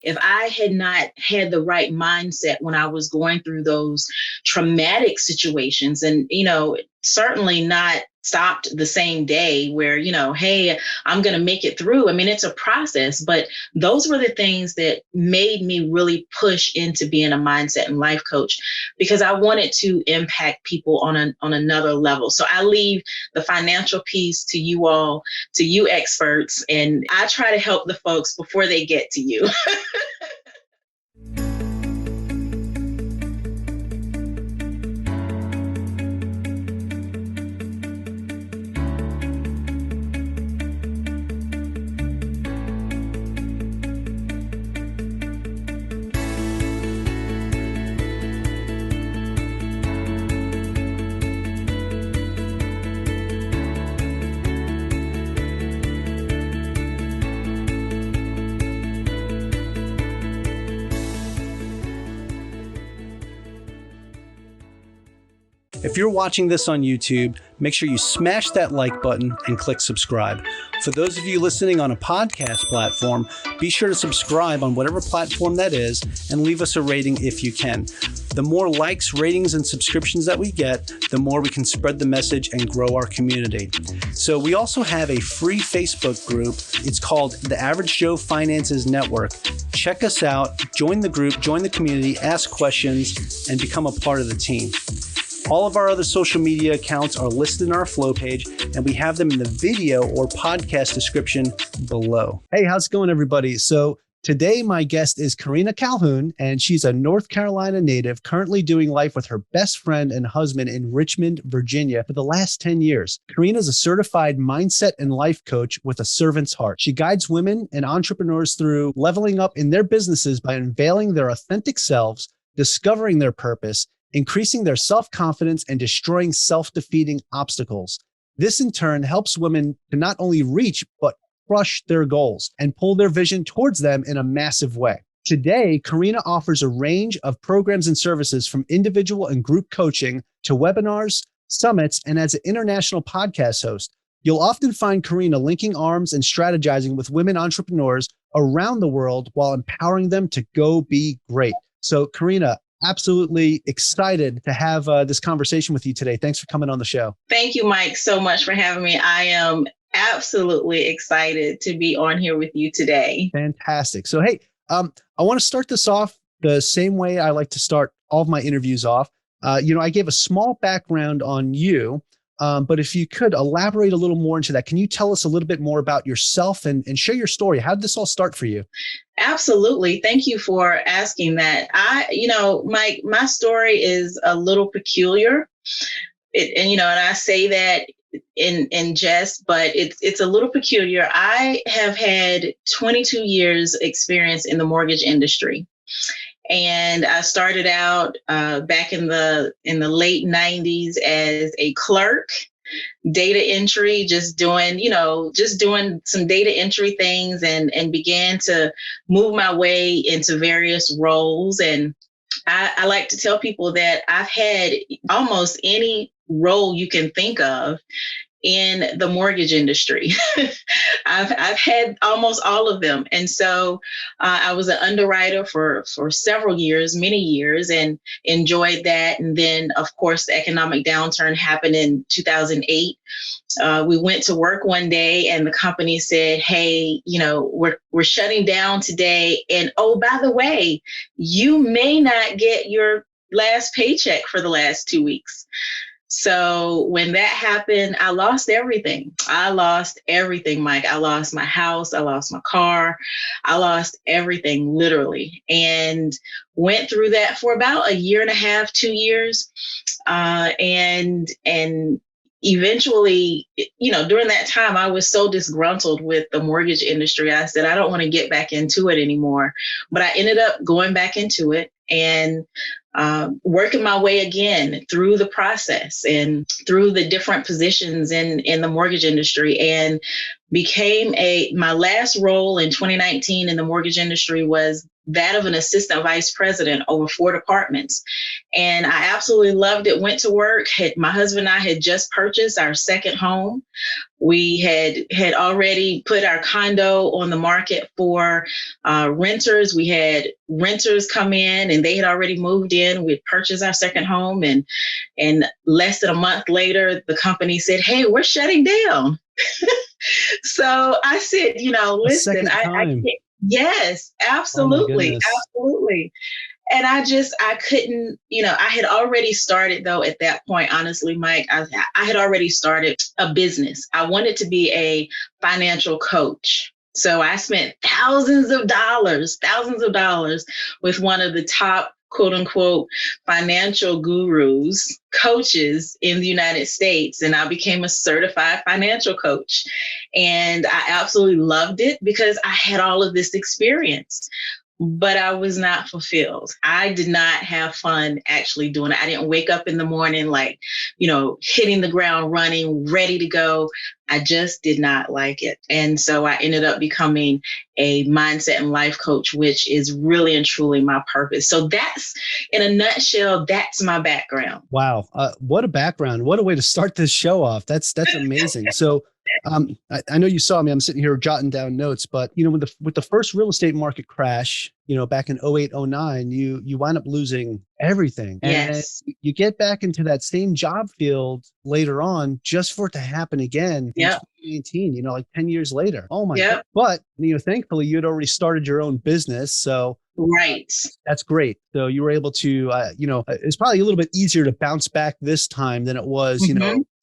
If I had not had the right mindset when I was going through those traumatic situations, and, certainly not stopped the same day where, hey, I'm going to make it through. I mean, it's a process, but those were the things that made me really push into being a mindset and life coach, because I wanted to impact people on another level. So I leave the financial piece to you all, to you experts, and I try to help the folks before they get to you. If you're watching this on YouTube, make sure you smash that like button and click subscribe. For those of you listening on a podcast platform, be sure to subscribe on whatever platform that is and leave us a rating if you can. The more likes, ratings, and subscriptions that we get, the more we can spread the message and grow our community. So we also have a free Facebook group. It's called the Average Joe Finances Network. Check us out, join the group, join the community, ask questions, and become a part of the team. All of our other social media accounts are listed in our flow page, and we have them in the video or podcast description below. Hey, how's it going, everybody? So today, my guest is Karena Calhoun, and she's a North Carolina native currently doing life with her best friend and husband in Richmond, Virginia for the last 10 years. Karena is a certified mindset and life coach with a servant's heart. She guides women and entrepreneurs through leveling up in their businesses by unveiling their authentic selves, discovering their purpose, increasing their self-confidence, and destroying self-defeating obstacles. This in turn helps women to not only reach, but crush their goals and pull their vision towards them in a massive way. Today, Karena offers a range of programs and services from individual and group coaching to webinars, summits, and as an international podcast host. You'll often find Karena linking arms and strategizing with women entrepreneurs around the world while empowering them to go be great. So Karena, absolutely excited to have this conversation with you today. Thanks for coming on the show. Thank you, Mike, so much for having me. I am absolutely excited to be on here with you today. Fantastic. So, hey, I want to start this off the same way I like to start all of my interviews off. I gave a small background on you, but if you could elaborate a little more into that, can you tell us a little bit more about yourself and share your story? How did this all start for you? Absolutely. Thank you for asking that. Mike, my story is a little peculiar. And I say that in jest, but it's a little peculiar. I have had 22 years experience in the mortgage industry. And I started out back in the late 90s as a clerk, data entry, just doing some data entry things, and began to move my way into various roles. And I like to tell people that I've had almost any role you can think of in the mortgage industry. I've had almost all of them. And so I was an underwriter for several years, many years, and enjoyed that. And then, of course, the economic downturn happened in 2008. We went to work one day and the company said, hey, we're shutting down today. And oh, by the way, you may not get your last paycheck for the last 2 weeks. So when that happened, I lost everything. Mike. I lost my house. I lost my car. I lost everything, literally, and went through that for about a year and a half, 2 years. And eventually, during that time, I was so disgruntled with the mortgage industry. I said, I don't want to get back into it anymore. But I ended up going back into it and working my way again through the process and through the different positions in the mortgage industry, and became my last role in 2019 in the mortgage industry was that of an assistant vice president over 4 departments. And I absolutely loved it. Went to work. My husband and I had just purchased our second home. We had already put our condo on the market for renters. We had renters come in and they had already moved in. We had purchased our second home, and less than a month later, the company said, "Hey, we're shutting down." So I said, listen, I can't. Yes, absolutely, absolutely. And I couldn't, I had already started though at that point, honestly, Mike, I had already started a business. I wanted to be a financial coach. So I spent thousands of dollars with one of the top, quote unquote, financial gurus, coaches in the United States. And I became a certified financial coach. And I absolutely loved it because I had all of this experience. But I was not fulfilled. I did not have fun actually doing it. I didn't wake up in the morning like, hitting the ground running, ready to go. I just did not like it. And so I ended up becoming a mindset and life coach, which is really and truly my purpose. So that's, in a nutshell, that's my background. Wow. What a background. What a way to start this show off. That's amazing. So I know you saw me, I'm sitting here jotting down notes, but with the first real estate market crash, back in 08, 09, you wind up losing everything. Yes. And you get back into that same job field later on, just for it to happen again in 2019, like 10 years later. Oh my God. But, thankfully you had already started your own business. So right. That's great. So you were able to, it's probably a little bit easier to bounce back this time than it was,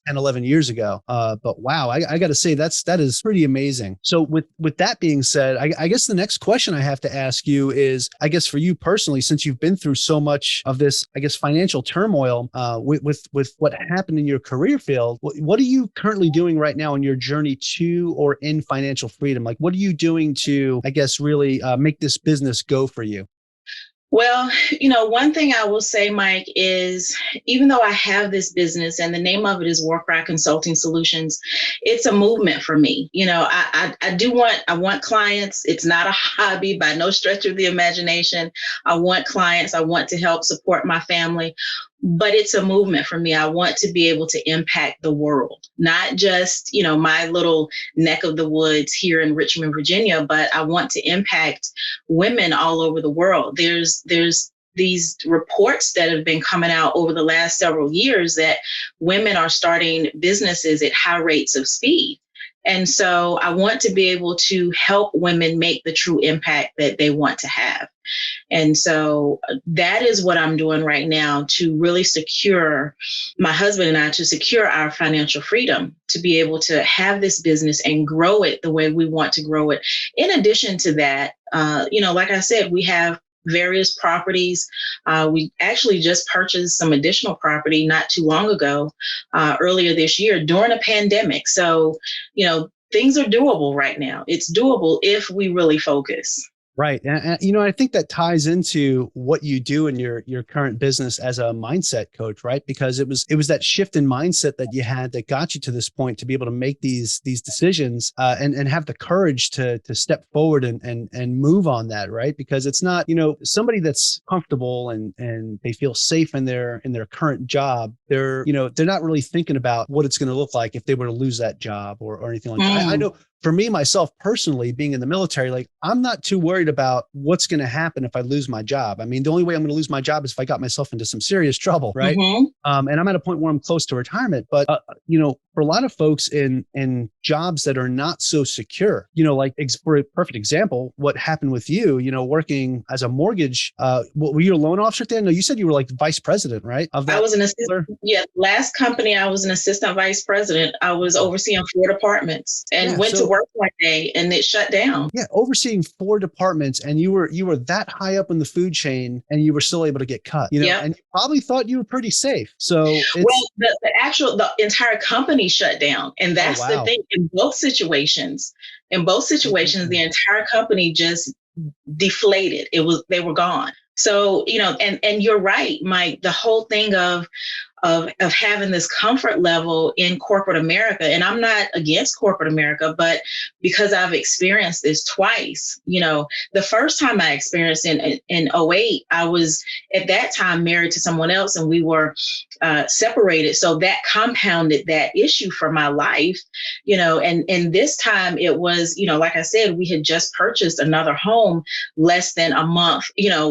10, 11 years ago. But wow, I got to say that is pretty amazing. So with that being said, I guess the next question I have to ask you is, I guess for you personally, since you've been through so much of this, I guess, financial turmoil, with what happened in your career field, what are you currently doing right now in your journey to or in financial freedom? Like, what are you doing to, I guess, really make this business go for you? Well, one thing I will say, Mike, is even though I have this business and the name of it is Warcry Consulting Solutions, it's a movement for me. I want clients. It's not a hobby by no stretch of the imagination. I want clients. I want to help support my family. But it's a movement for me. I want to be able to impact the world, not just, my little neck of the woods here in Richmond, Virginia, but I want to impact women all over the world. There's these reports that have been coming out over the last several years that women are starting businesses at high rates of speed. And so I want to be able to help women make the true impact that they want to have. And so that is what I'm doing right now to really secure my husband and I, to secure our financial freedom, to be able to have this business and grow it the way we want to grow it. In addition to that, like I said, we have various properties. We actually just purchased some additional property not too long ago, earlier this year during a pandemic. So, things are doable right now. It's doable if we really focus. Right. And I think that ties into what you do in your current business as a mindset coach, right? Because it was that shift in mindset that you had that got you to this point to be able to make these decisions, and have the courage to step forward and move on that, right? Because it's not, somebody that's comfortable and they feel safe in their current job. They're not really thinking about what it's going to look like if they were to lose that job or anything like that. I know for me, myself personally, being in the military, like, I'm not too worried about what's going to happen if I lose my job. I mean, the only way I'm going to lose my job is if I got myself into some serious trouble, right? And I'm at a point where I'm close to retirement. But, for a lot of folks in jobs that are not so secure, like for a perfect example, what happened with you, working as a mortgage, were you a loan officer then? No, you said you were like vice president, right? I was an assistant. Yeah. Last company, I was an assistant vice president. I was overseeing 4 departments and went to work one day and it shut down. Yeah. Overseeing 4 departments, and you were that high up in the food chain and you were still able to get cut, and you probably thought you were pretty safe. So the entire company shut down. And that's the thing in both situations. The entire company just deflated. They were gone. So, and you're right, Mike, the whole thing of of having this comfort level in corporate America. And I'm not against corporate America, but because I've experienced this twice, the first time I experienced in '08, I was at that time married to someone else, and we were separated. So that compounded that issue for my life, and this time it was, like I said, we had just purchased another home less than a month,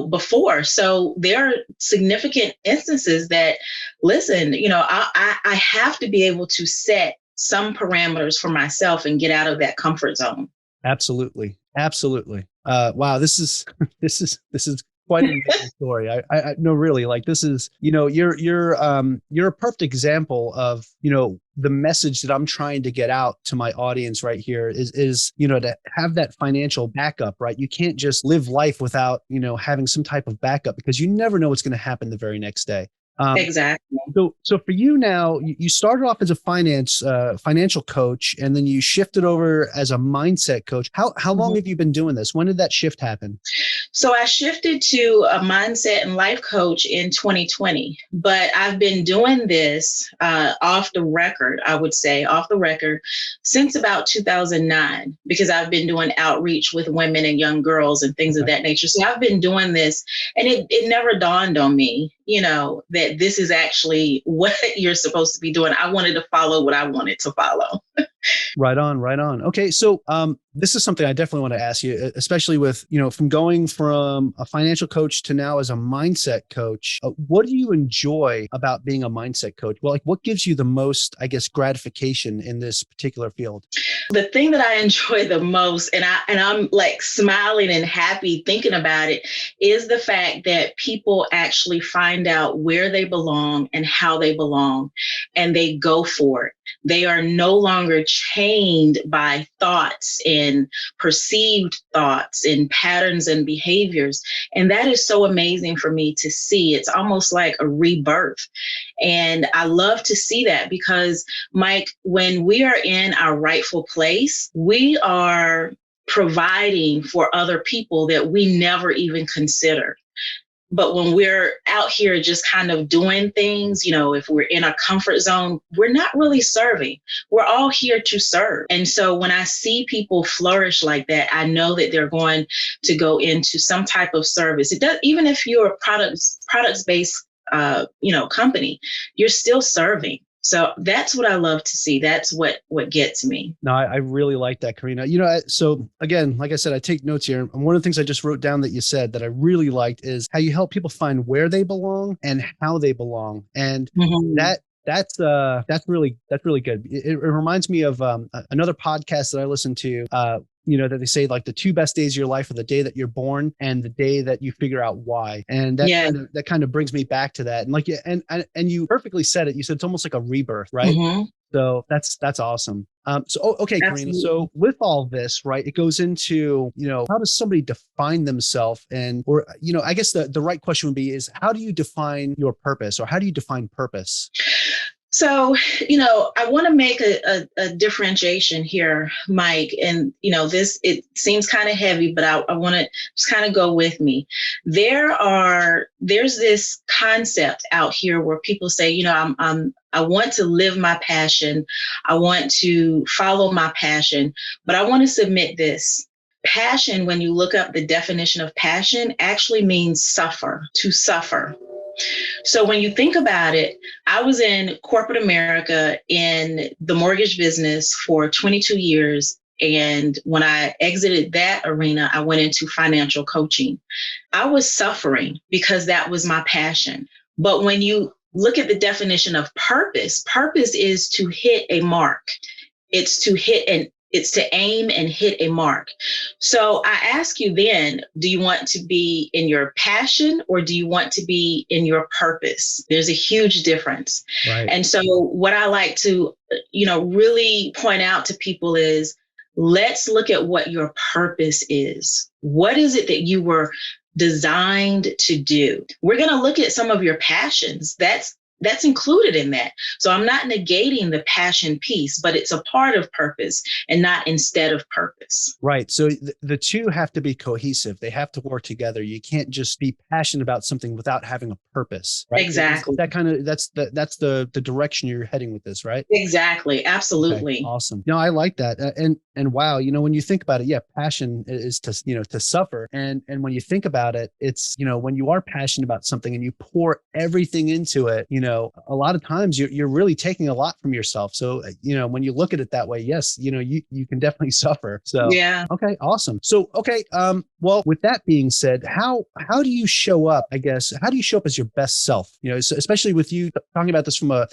before. So there are significant instances that, listen, I have to be able to set some parameters for myself and get out of that comfort zone. Absolutely. Absolutely. Wow. This is quite an amazing story. I no, really, like, this is, you're a perfect example of, the message that I'm trying to get out to my audience right here is, to have that financial backup, right? You can't just live life without, having some type of backup, because you never know what's going to happen the very next day. Exactly. So for you now, you started off as a financial coach, and then you shifted over as a mindset coach. How long have you been doing this? When did that shift happen? So I shifted to a mindset and life coach in 2020, but I've been doing this off the record, I would say, since about 2009, because I've been doing outreach with women and young girls and things of that nature. So I've been doing this, and it never dawned on me, that this is actually what you're supposed to be doing. I wanted to follow what I wanted to follow. Right on, right on. Okay. So this is something I definitely want to ask you, especially with, from going from a financial coach to now as a mindset coach. What do you enjoy about being a mindset coach? Well, like, what gives you the most, I guess, gratification in this particular field? The thing that I enjoy the most, and I'm like smiling and happy thinking about it, is the fact that people actually find out where they belong and how they belong, and they go for it. They are no longer chained by thoughts and perceived thoughts and patterns and behaviors. And that is so amazing for me to see. It's almost like a rebirth. And I love to see that because, Mike, when we are in our rightful place, we are providing for other people that we never even considered. But when we're out here just kind of doing things, if we're in a comfort zone, we're not really serving. We're all here to serve. And so when I see people flourish like that, I know that they're going to go into some type of service. It does, even if you're a products-based company, you're still serving. So that's what I love to see. That's what gets me. No, I really like that, Karena. So again, like I said, I take notes here. And one of the things I just wrote down that you said that I really liked is how you help people find where they belong and how they belong. And that's really good. It reminds me of another podcast that I listened to. That they say, like, the two best days of your life are the day that you're born and the day that you figure out why. And that kind of brings me back to that. And like, and you perfectly said it. You said it's almost like a rebirth, right? So that's awesome. Okay, Karena. So with all this, right, it goes into, how does somebody define themselves? Or I guess the right question would be is, how do you define your purpose, or how do you define purpose? So, I want to make a differentiation here, Mike. And, it seems kind of heavy, but I want to just kind of go with me. There's this concept out here where people say, I want to live my passion. I want to follow my passion, but I want to submit this. Passion, when you look up the definition of passion, actually means to suffer. So when you think about it, I was in corporate America in the mortgage business for 22 years. And when I exited that arena, I went into financial coaching. I was suffering because that was my passion. But when you look at the definition of purpose is to hit a mark. It's to aim and hit a mark. So I ask you then, do you want to be in your passion or do you want to be in your purpose? There's a huge difference. Right. And so what I like to, really point out to people is, let's look at what your purpose is. What is it that you were designed to do? We're going to look at some of your passions. That's that's included in that. So I'm not negating the passion piece, but it's a part of purpose and not instead of purpose. Right. So the two have to be cohesive. They have to work together. You can't just be passionate about something without having a purpose, right? Exactly. That kind of, that's the direction you're heading with this, right? Exactly. Absolutely. Okay, awesome. No, I like that. And wow, when you think about it, yeah, passion is to, to suffer. And when you think about it, it's, when you are passionate about something and you pour everything into it, a lot of times you're really taking a lot from yourself. So, when you look at it that way, yes, you can definitely suffer. So, yeah. okay, awesome. So, okay. Well, with that being said, how do you show up, I guess, how do you show up as your best self? Especially with you talking about this from a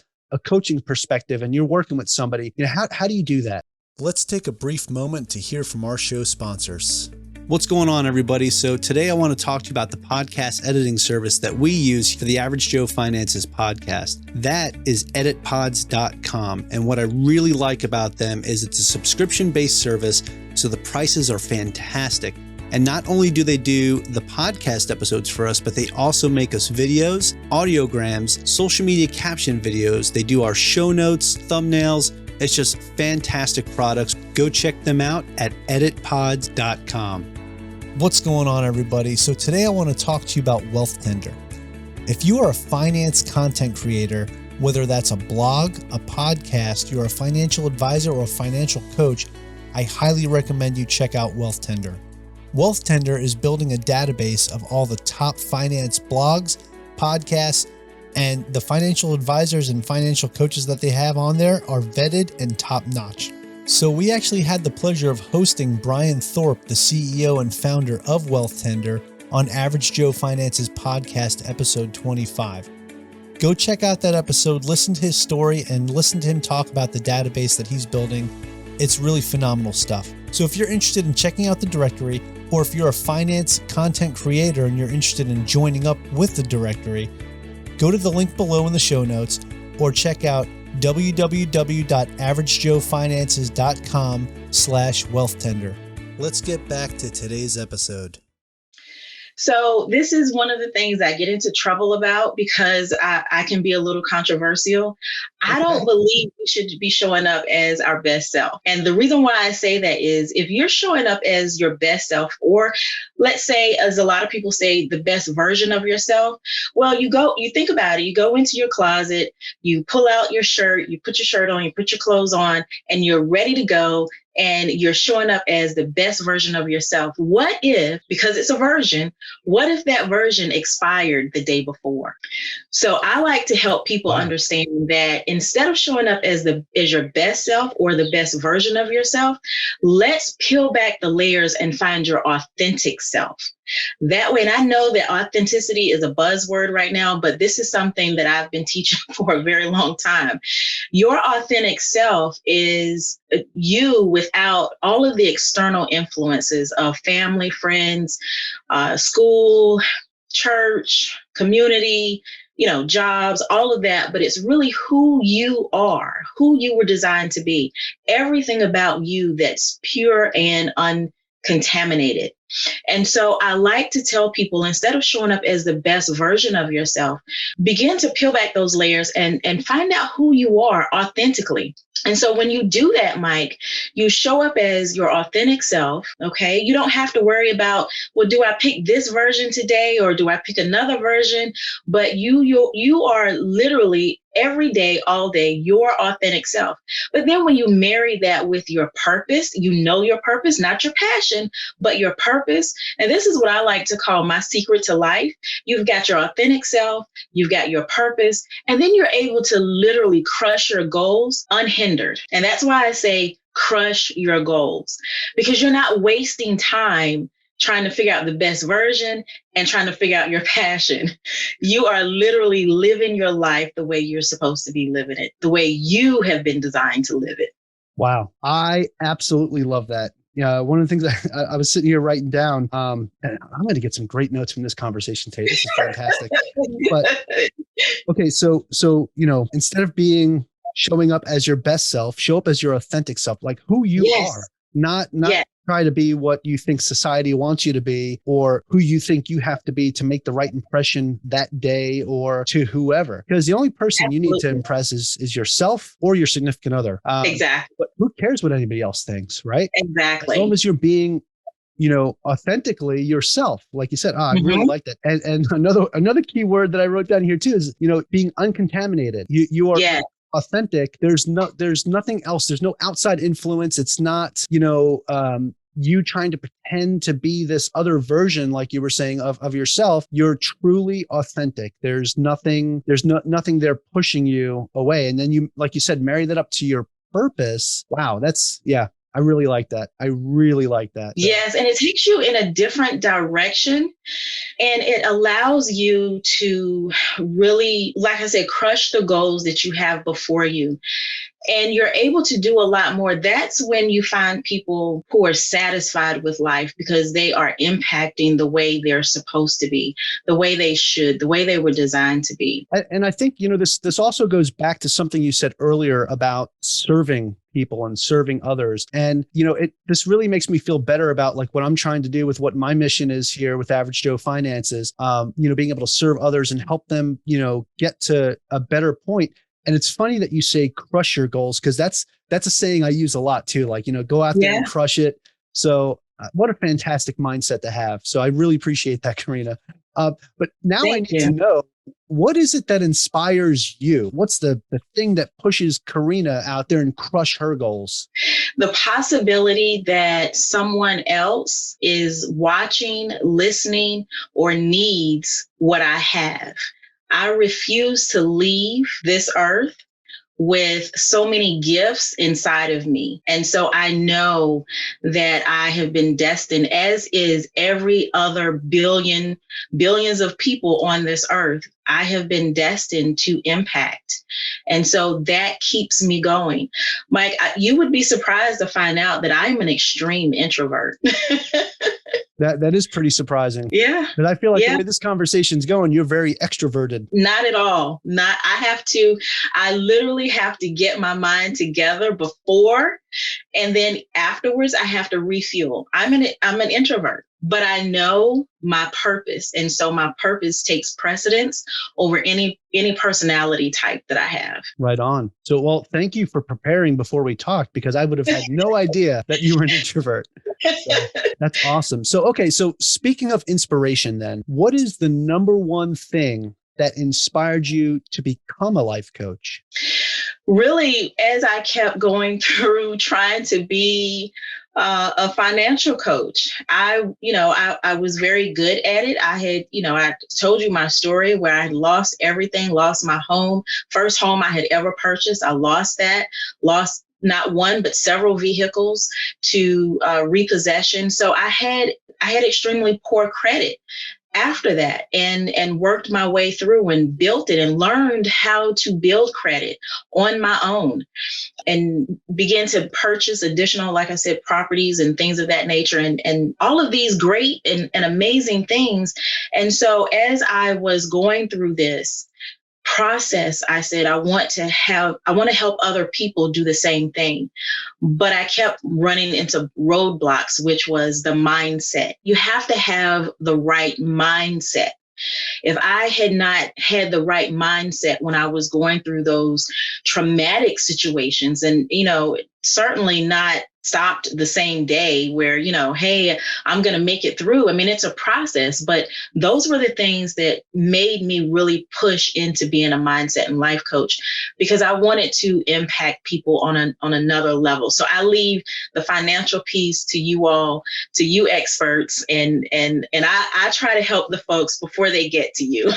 coaching perspective and you're working with somebody, how do you do that? Let's take a brief moment to hear from our show sponsors. What's going on, everybody? So today I want to talk to you about the podcast editing service that we use for the Average Joe Finances podcast. That is editpods.com. And what I really like about them is it's a subscription-based service, so the prices are fantastic. And not only do they do the podcast episodes for us, but they also make us videos, audiograms, social media caption videos. They do our show notes, thumbnails. It's just fantastic products. Go check them out at editpods.com. What's going on, everybody? So today I want to talk to you about Wealth Tender. If you are a finance content creator, whether that's a blog, a podcast, you're a financial advisor or a financial coach, I highly recommend you check out Wealth Tender. Wealth Tender is building a database of all the top finance blogs, podcasts, and the financial advisors and financial coaches that they have on there are vetted and top-notch. So we actually had the pleasure of hosting Brian Thorpe, the CEO and founder of Wealth Tender, on Average Joe Finances podcast episode 25. Go check out that episode, listen to his story, and listen to him talk about the database that he's building. It's really phenomenal stuff. So if you're interested in checking out the directory, or if you're a finance content creator and you're interested in joining up with the directory, go to the link below in the show notes or check out www.averagejoefinances.com/wealthtender. Let's get back to today's episode. So this is one of the things I get into trouble about because I can be a little controversial. I don't believe we should be showing up as our best self. And the reason why I say that is if you're showing up as your best self, or let's say, as a lot of people say, the best version of yourself, well, you think about it, you go into your closet, you pull out your shirt, you put your shirt on, you put your clothes on, and you're ready to go. And you're showing up as the best version of yourself. What if, because it's a version, what if that version expired the day before? So I like to help people understand that instead of showing up as your best self or the best version of yourself, let's peel back the layers and find your authentic self. That way, and I know that authenticity is a buzzword right now, but this is something that I've been teaching for a very long time. Your authentic self is you without all of the external influences of family, friends, school, church, community, jobs, all of that. But it's really who you are, who you were designed to be, everything about you that's pure and uncontaminated. And so I like to tell people, instead of showing up as the best version of yourself, begin to peel back those layers and find out who you are authentically. And so when you do that, Mike, you show up as your authentic self, okay? You don't have to worry about, well, do I pick this version today or do I pick another version? But you are literally every day, all day, your authentic self. But then when you marry that with your purpose, your purpose, not your passion, but your purpose. And this is what I like to call my secret to life. You've got your authentic self, you've got your purpose, and then you're able to literally crush your goals unhindered. And that's why I say crush your goals, because you're not wasting time trying to figure out the best version and trying to figure out your passion. You are literally living your life the way you're supposed to be living it, the way you have been designed to live it. Wow. I absolutely love that. Yeah. One of the things I was sitting here writing down, and I'm going to get some great notes from this conversation today. This is fantastic. But okay. So, instead of showing up as your best self, show up as your authentic self, like who you are. not Yeah, try to be what you think society wants you to be or who you think you have to be to make the right impression that day or to whoever. Because the only person you need to absolutely. impress is yourself or your significant other. Exactly. But who cares what anybody else thinks, right? As long Exactly. as you're being authentically yourself. Like you said, I really Hmm. like that. And another key word that I wrote down here too is, being uncontaminated. You are Yeah. authentic. There's nothing else. There's no outside influence. It's not, you trying to pretend to be this other version, like you were saying, of yourself. You're truly authentic. There's nothing there pushing you away. And then you, like you said, marry that up to your purpose. Wow. Yeah, I really like that. I really like that. Yes, and it takes you in a different direction, and it allows you to really, like I said, crush the goals that you have before you. And you're able to do a lot more. That's when you find people who are satisfied with life because they are impacting the way they're supposed to be, the way they should, the way they were designed to be. And I think, this also goes back to something you said earlier about serving people and serving others. And, this really makes me feel better about like what I'm trying to do with what my mission is here with Average Joe Finances, being able to serve others and help them, get to a better point. And it's funny that you say crush your goals, because that's a saying I use a lot too. Like, go out there Yeah, and crush it. So what a fantastic mindset to have. So I really appreciate that, Karena. But now I thank need to you. know, what is it that inspires you? What's the thing that pushes Karena out there and crush her goals? The possibility that someone else is watching, listening, or needs what I have. I refuse to leave this earth with so many gifts inside of me. And so I know that I have been destined, as is every other billions of people on this earth. I have been destined to impact. And so that keeps me going. Mike, you would be surprised to find out that I'm an extreme introvert. That is pretty surprising. Yeah. But I feel like the Yeah. way this conversation's going, you're very extroverted. Not at all. Not, I literally have to get my mind together before, and then afterwards I have to refuel. I'm an introvert, but I know my purpose. And so my purpose takes precedence over any personality type that I have. Right on. So, well, thank you for preparing before we talked, because I would have had no idea that you were an introvert. So that's awesome. So, okay. So speaking of inspiration, then, what is the number one thing that inspired you to become a life coach? Really, as I kept going through trying to be a financial coach, I was very good at it. I told you my story where I lost everything, lost my home, first home I had ever purchased. I lost that, lost not one but several vehicles to repossession. So I had extremely poor credit after that, and worked my way through and built it and learned how to build credit on my own, and began to purchase additional, like I said, properties and things of that nature, and all of these great and amazing things. And so as I was going through this process, I said, I want to help other people do the same thing. But I kept running into roadblocks, which was the mindset. You have to have the right mindset. If I had not had the right mindset when I was going through those traumatic situations, and, certainly not stopped the same day where, hey, I'm going to make it through. I mean, it's a process, but those were the things that made me really push into being a mindset and life coach, because I wanted to impact people on another level. So I leave the financial piece to you all, to you experts, and I try to help the folks before they get to you.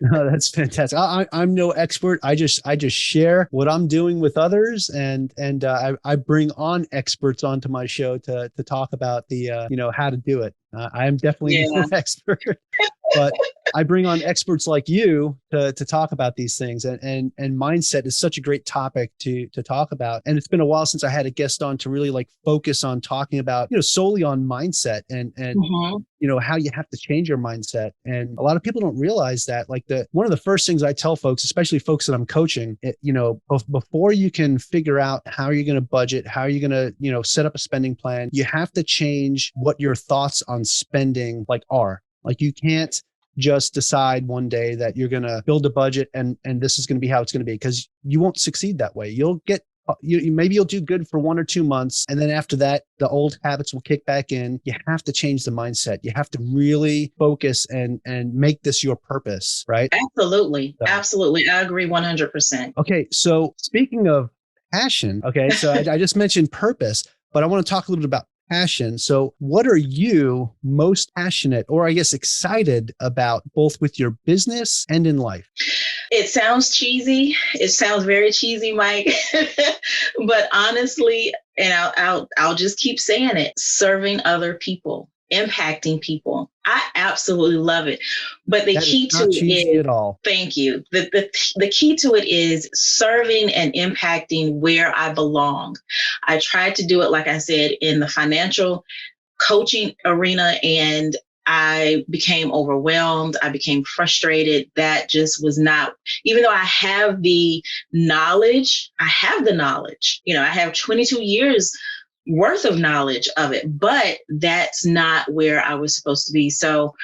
No, that's fantastic. I'm no expert. I just share what I'm doing with others, and I bring on experts onto my show to talk about the how to do it. I am definitely no Yeah. expert. but I bring on experts like you to talk about these things, and mindset is such a great topic to talk about. And it's been a while since I had a guest on to really like focus on talking about, solely on mindset and Mhm. how you have to change your mindset. And a lot of people don't realize that, like, one of the first things I tell folks, especially folks that I'm coaching, before you can figure out how you're going to budget, how you're going to, set up a spending plan, you have to change what your thoughts on spending like are. Like, you can't just decide one day that you're going to build a budget and this is going to be how it's going to be, because you won't succeed that way. You'll get maybe you'll do good for 1 or 2 months, and then after that, the old habits will kick back in. You have to change the mindset. You have to really focus and make this your purpose, right? Absolutely. So, Absolutely. I agree 100%. okay, so speaking of passion, okay, so I just mentioned purpose, but I want to talk a little bit about passion. So what are you most passionate, or I guess excited about, both with your business and in life? It sounds cheesy. It sounds very cheesy, Mike. But honestly, and I'll just keep saying it, serving other people, impacting people. I absolutely love it. But the That is key to not it cheesy is, at all. thank you. The key to it is serving and impacting where I belong. I tried to do it, like I said, in the financial coaching arena, and I became overwhelmed. I became frustrated. That just was not, even though I have the knowledge, I have 22 years worth of knowledge of it, but that's not where I was supposed to be. So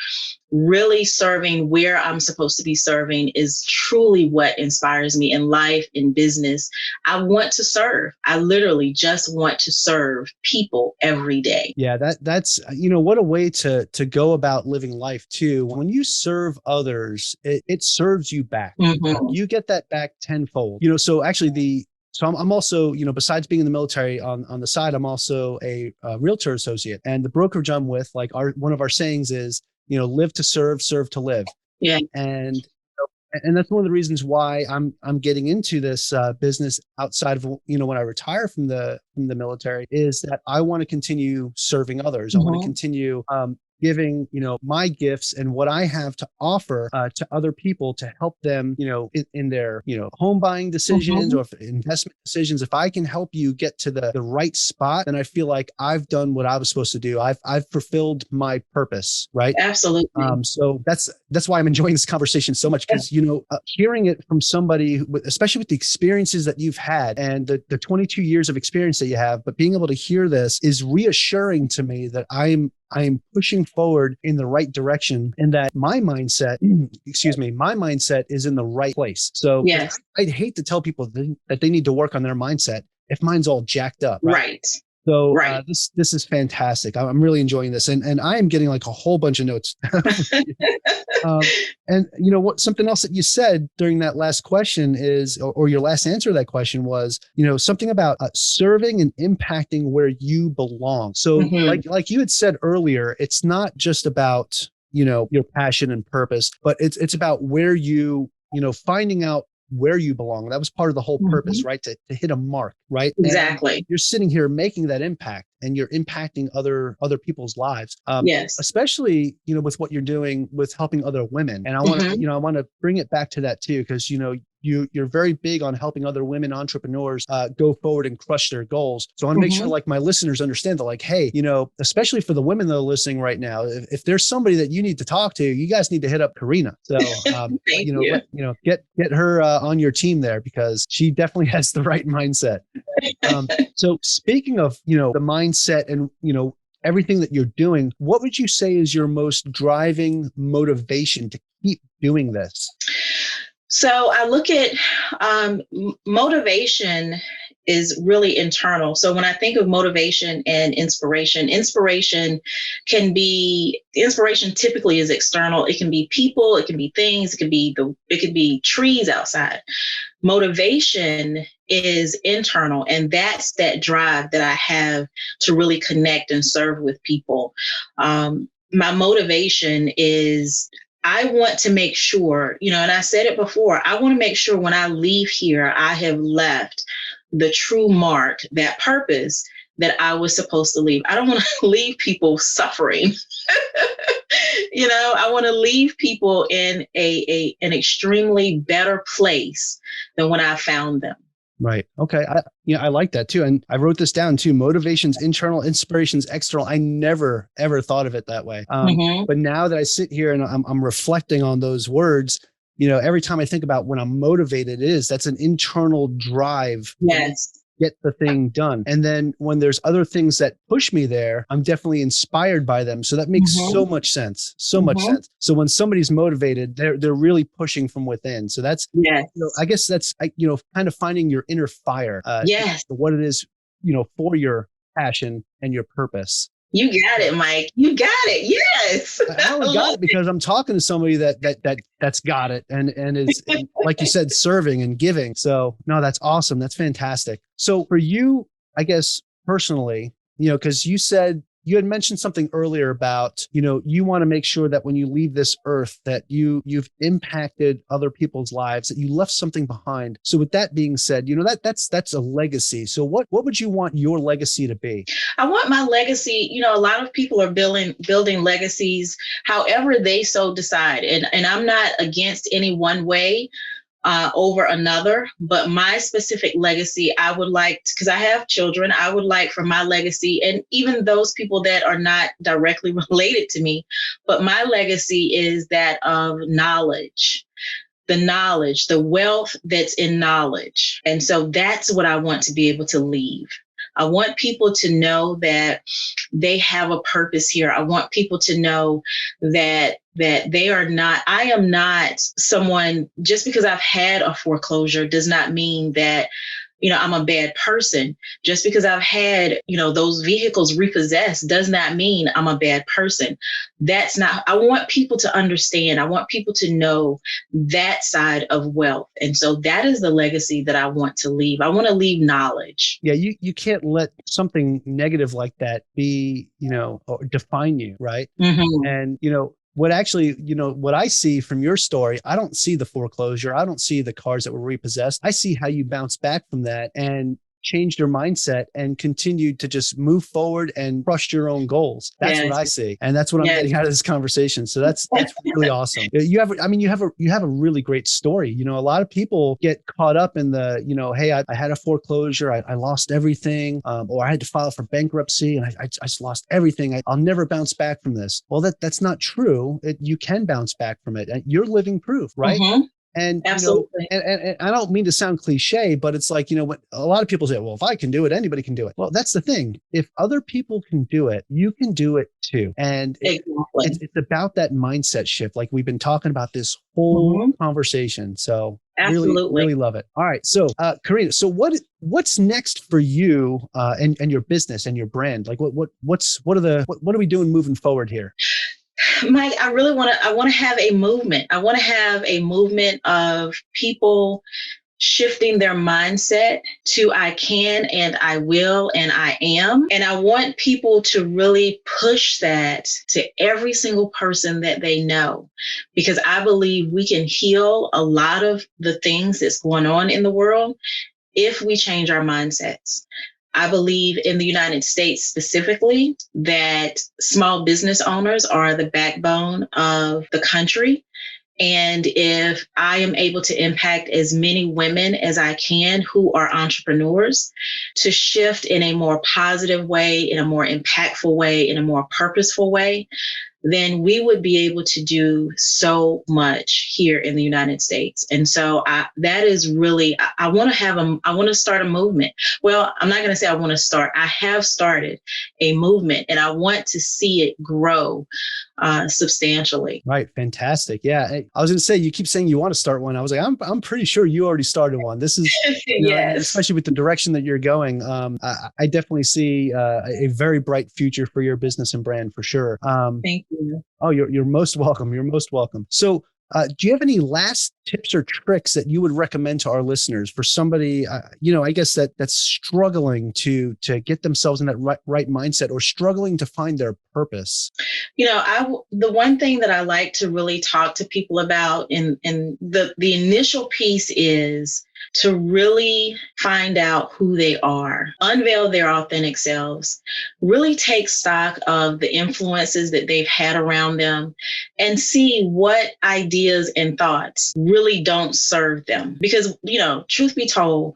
really serving where I'm supposed to be serving is truly what inspires me in life, in business. I want to serve. I literally just want to serve people every day. Yeah, that's what a way to go about living life too. When you serve others, it serves you back. Mhm. You get that back tenfold. So actually I'm also, besides being in the military on the side, I'm also a realtor associate, and the brokerage I'm with, like, one of our sayings is, live to serve, serve to live. Yeah. And that's one of the reasons why I'm getting into this business outside of, when I retire from the military, is that I want to continue serving others. I want to Mhm. continue giving, my gifts and what I have to offer to other people, to help them, in their, home buying decisions Mhm. or investment decisions. If I can help you get to the right spot, then I feel like I've done what I was supposed to do. I've fulfilled my purpose, right? Absolutely. So that's why I'm enjoying this conversation so much, because hearing it from somebody, especially with the experiences that you've had and the 22 years of experience that you have, but being able to hear this is reassuring to me that I'm pushing forward in the right direction, and that my mindset, my mindset is in the right place. So, because Yes. I'd hate to tell people that they need to work on their mindset if mine's all jacked up, right? Right. So Right. this is fantastic. I'm really enjoying this, and I am getting like a whole bunch of notes. And what, something else that you said during that last question is, or your last answer to that question was, something about serving and impacting where you belong. So Mhm. like you had said earlier, it's not just about, your passion and purpose, but it's about where finding out where you belong. That was part of the whole purpose, Mhm. right? To hit a mark, right? And Exactly. you're sitting here making that impact, and you're impacting other people's lives. Yes. Especially, with what you're doing with helping other women. And Mhm. I want to bring it back to that too, because, you're very big on helping other women entrepreneurs go forward and crush their goals. So I want to make sure, Mhm. like, my listeners understand that, like, hey, especially for the women that are listening right now, if there's somebody that you need to talk to, you guys need to hit up Karena. So, Thank you. get her on your team there, because she definitely has the right mindset. So speaking of, the mindset and, everything that you're doing, what would you say is your most driving motivation to keep doing this? So I look at motivation is really internal. So when I think of motivation and inspiration, inspiration typically is external. It can be people, it can be things, it could be trees outside. Motivation is internal, and that's that drive that I have to really connect and serve with people. My motivation is, I want to make sure, and I said it before, I want to make sure when I leave here, I have left the true mark, that purpose that I was supposed to leave. I don't want to leave people suffering. I want to leave people in an extremely better place than when I found them. Right. Okay. I like that too. And I wrote this down too. Motivations, internal, inspirations, external. I never, ever thought of it that way. Mm-hmm. But now that I sit here and I'm reflecting on those words, every time I think about when I'm motivated, that's an internal drive. Yes. Get the thing done. And then when there's other things that push me there, I'm definitely inspired by them. So that makes so much sense. So much sense. So when somebody's motivated, they're really pushing from within. So that's, yes. I guess that's, kind of finding your inner fire. Yes. What it is, for your passion and your purpose. You got it, Mike. You got it. Yes. I only got it because I'm talking to somebody that's got it and is, like you said, serving and giving. So no, that's awesome. That's fantastic. So for you, I guess personally, because you had mentioned something earlier about, you want to make sure that when you leave this earth that you've impacted other people's lives, that you left something behind. So with that being said, that's a legacy. So what would you want your legacy to be? I want my legacy, a lot of people are building legacies however they so decide. And I'm not against any one way over another, but my specific legacy, I would like, because I have children, I would like for my legacy, and even those people that are not directly related to me, but my legacy is that of knowledge. The wealth that's in knowledge. And so that's what I want to be able to leave. I want people to know that they have a purpose here. I want people to know that I am not someone, just because I've had a foreclosure does not mean that, I'm a bad person. Just because I've had, those vehicles repossessed does not mean I'm a bad person. That's not, I want people to understand. I want people to know that side of wealth. And so that is the legacy that I want to leave. I want to leave knowledge. Yeah. You can't let something negative like that be, or define you. Right. Mm-hmm. And, what I see from your story, I don't see the foreclosure. I don't see the cars that were repossessed. I see how you bounce back from that and changed your mindset and continued to just move forward and crush your own goals. That's what I see. And that's what I'm getting out of this conversation. So that's really awesome. You have a really great story. A lot of people get caught up in the, hey, I had a foreclosure. I lost everything. Or I had to file for bankruptcy and I just lost everything. I'll never bounce back from this. Well, that's not true. You can bounce back from it. And you're living proof, right? Mm-hmm. And absolutely. And I don't mean to sound cliche, but it's like, when a lot of people say, well, if I can do it, anybody can do it. Well, that's the thing. If other people can do it, you can do it too. And it's about that mindset shift. Like we've been talking about this whole conversation. So really love it. All right. So, Karena, so what's next for you, and your business and your brand? Like what are we doing moving forward here? Mike, I want to have a movement. I want to have a movement of people shifting their mindset to I can and I will and I am. And I want people to really push that to every single person that they know, because I believe we can heal a lot of the things that's going on in the world if we change our mindsets. I believe in the United States specifically that small business owners are the backbone of the country. And if I am able to impact as many women as I can who are entrepreneurs to shift in a more positive way, in a more impactful way, in a more purposeful way, then we would be able to do so much here in the United States. And so that is really, I want to start a movement. Well, I'm not going to say I have started a movement and I want to see it grow substantially. Right. Fantastic. Yeah. I was going to say, you keep saying you want to start one. I was like, I'm pretty sure you already started one. This is, yes. Especially with the direction that you're going. I definitely see a very bright future for your business and brand for sure. Thank you. Oh, you're most welcome. You're most welcome. So, do you have any last tips or tricks that you would recommend to our listeners for somebody, I guess that's struggling to get themselves in that right mindset or struggling to find their purpose? The one thing that I like to really talk to people about in the initial piece is to really find out who they are, unveil their authentic selves, really take stock of the influences that they've had around them, and see what ideas and thoughts really don't serve them. Because, truth be told,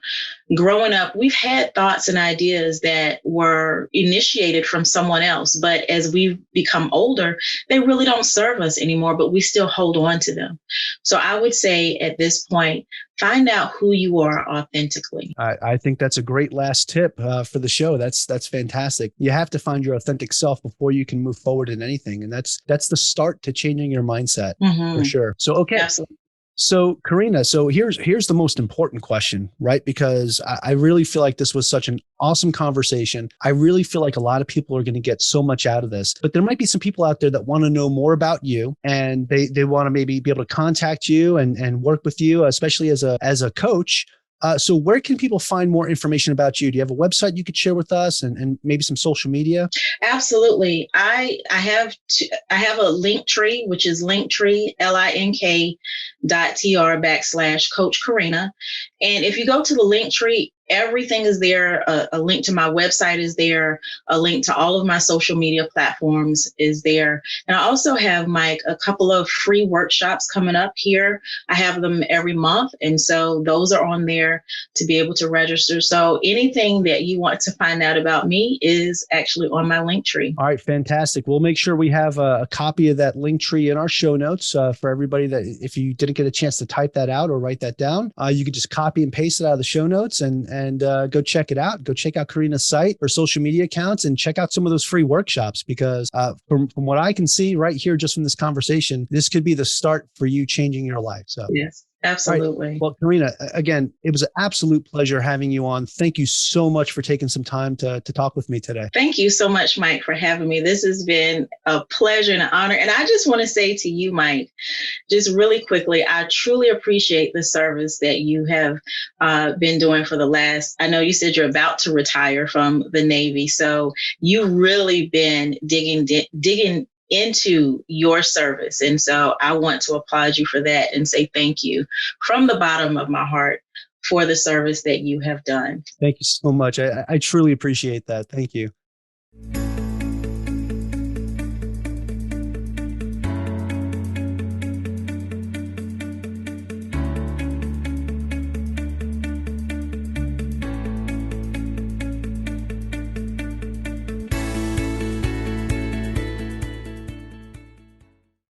growing up, we've had thoughts and ideas that were initiated from someone else, but as we've become older, they really don't serve us anymore, but we still hold on to them. So I would say at this point, find out who you are authentically. I think that's a great last tip for the show. That's fantastic. You have to find your authentic self before you can move forward in anything, and that's the start to changing your mindset for sure. So okay. Absolutely. So Karena, so here's the most important question, right? Because I really feel like this was such an awesome conversation. I really feel like a lot of people are going to get so much out of this, but there might be some people out there that want to know more about you, and they want to maybe be able to contact you and work with you, especially as a coach. So where can people find more information about you? Do you have a website you could share with us, and maybe some social media? Absolutely. I have a link tree, which is linktree, link.tr/Coach Karena. And if you go to the link tree, everything is there. A link to my website is there. A link to all of my social media platforms is there. And I also have, Mike, a couple of free workshops coming up here. I have them every month. And so those are on there to be able to register. So anything that you want to find out about me is actually on my link tree. All right, fantastic. We'll make sure we have a copy of that link tree in our show notes for everybody, that if you didn't get a chance to type that out or write that down, you could just copy and paste it out of the show notes and go check it out. Go check out Karena's site or social media accounts and check out some of those free workshops, because from what I can see right here, just from this conversation, this could be the start for you changing your life. So yes. Absolutely. Right. Well, Karena, again, it was an absolute pleasure having you on. Thank you so much for taking some time to talk with me today. Thank you so much, Mike, for having me. This has been a pleasure and an honor. And I just want to say to you, Mike, just really quickly, I truly appreciate the service that you have been doing for the last, I know you said you're about to retire from the Navy. So you've really been digging into your service. And so I want to applaud you for that and say thank you from the bottom of my heart for the service that you have done. Thank you so much. I truly appreciate that. Thank you.